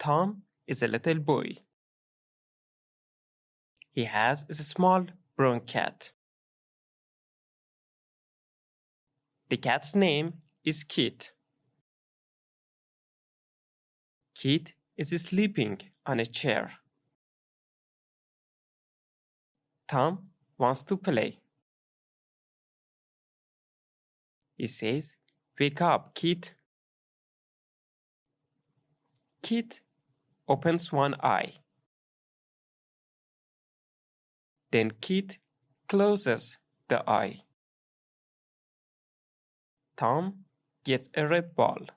Tom is a little boy. He has a small brown cat. The cat's name is Kit. Kit is sleeping on a chair. Tom wants to play. He says, "Wake up, Kit." Kit opens one eye. Then Kit closes the eye. Tom gets a red ball.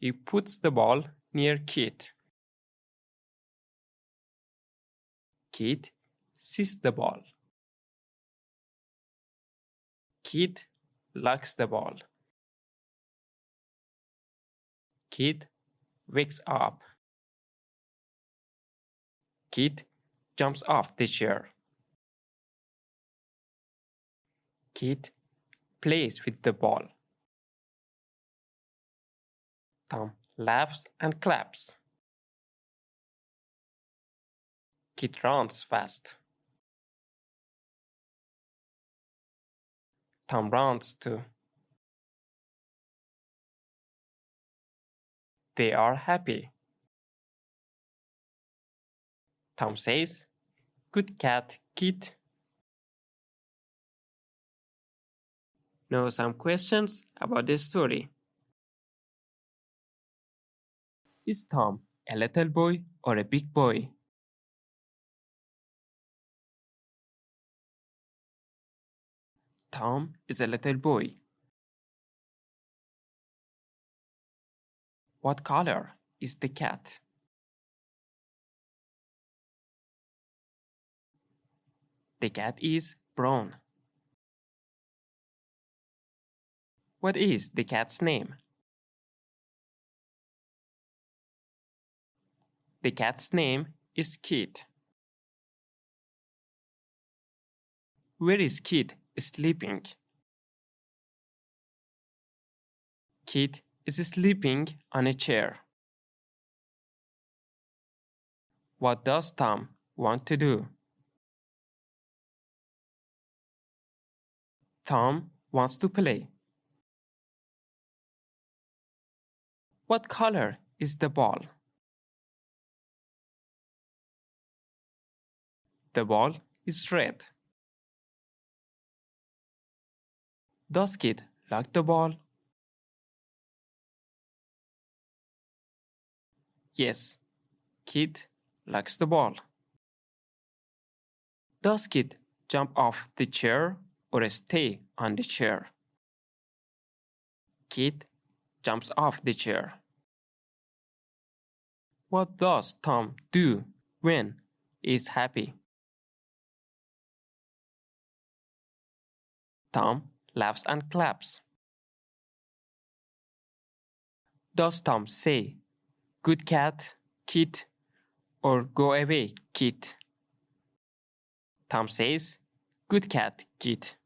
He puts the ball near Kit. Kit sees the ball. Kit locks the ball. Kit wakes up. Kit jumps off the chair. Kit plays with the ball. Tom laughs and claps. Kit runs fast. Tom runs too. They are happy. Tom says, "Good cat, Kit." Now some questions about the story. Is Tom a little boy or a big boy? Tom is a little boy. What color is the cat? The cat is brown. What is the cat's name? The cat's name is Kit. Where is Kit sleeping? Kit is sleeping on a chair. What does Tom want to do? Tom wants to play. What color is the ball? The ball is red. Does Kit like the ball? Yes, Kit likes the ball. Does Kit jump off the chair or stay on the chair? Kit jumps off the chair. What does Tom do when he is happy? Tom laughs and claps. Does Tom say, "Good cat, Kit," or "Go away, Kit"? Tom says, "Good cat, Kit."